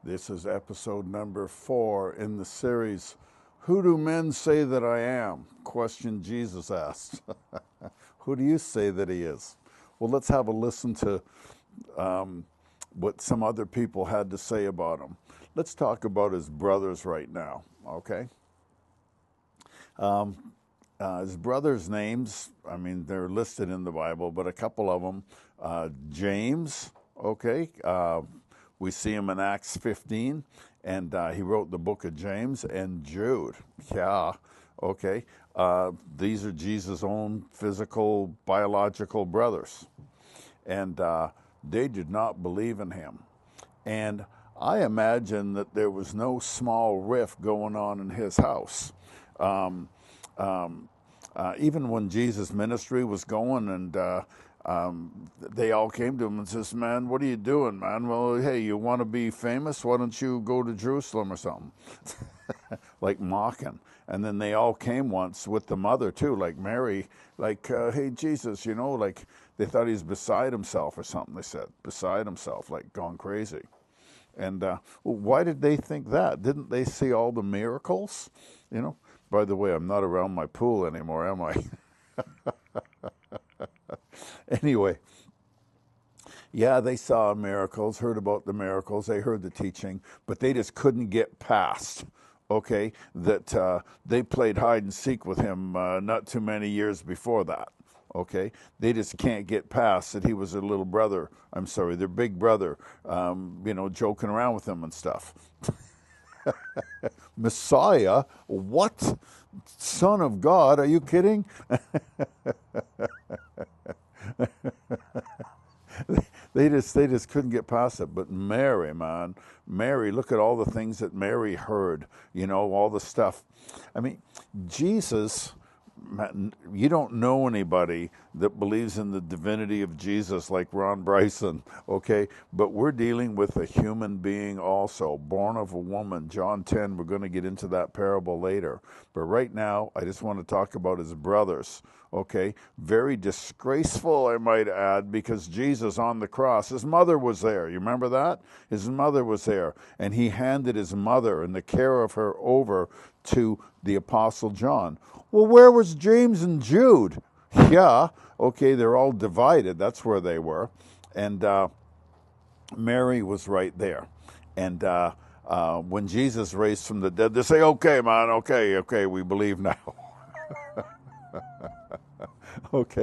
This is episode number 4 in the series, Who Do Men Say That I Am? Question Jesus asked. Who do you say that he is? Well, let's have a listen to what some other people had to say about him. Let's talk about his brothers right now, okay? His brothers' names, I mean, they're listed in the Bible, but a couple of them, James, okay? We see him in Acts 15, and he wrote the book of James, and Jude, yeah, okay? These are Jesus' own physical, biological brothers, and they did not believe in him. And I imagine that there was no small rift going on in his house. Even when Jesus' ministry was going, and they all came to him and says, "Man, what are you doing, man? Well, hey, you want to be famous? Why don't you go to Jerusalem or something?" Like mocking. And then they all came once with the mother too, like Mary, like, "Hey, Jesus, you know," like they thought he was beside himself or something. They said, beside himself, like gone crazy. And well, why did they think that? Didn't they see all the miracles? You know, by the way, I'm not around my pool anymore, am I? Anyway, yeah, they saw miracles, heard about the miracles, they heard the teaching, but they just couldn't get past, okay, that they played hide and seek with him not too many years before that. Okay, they just can't get past that he was their little brother. I'm sorry, their big brother, you know, joking around with them and stuff. Messiah? What? Son of God? Are you kidding? They just couldn't get past it. But Mary, man, Mary, look at all the things that Mary heard, you know, all the stuff. I mean, Jesus, you don't know anybody that believes in the divinity of Jesus like Ron Bryson, okay? But we're dealing with a human being also, born of a woman. John 10, we're going to get into that parable later. But right now, I just want to talk about his brothers, okay? Very disgraceful, I might add, because Jesus on the cross, his mother was there. You remember that? His mother was there. And he handed his mother and the care of her over to the Apostle John. Well, where was James and Jude? Yeah, okay, they're all divided. That's where they were. And Mary was right there. And when Jesus raised from the dead, they say, "Okay, man, okay, we believe now." Okay.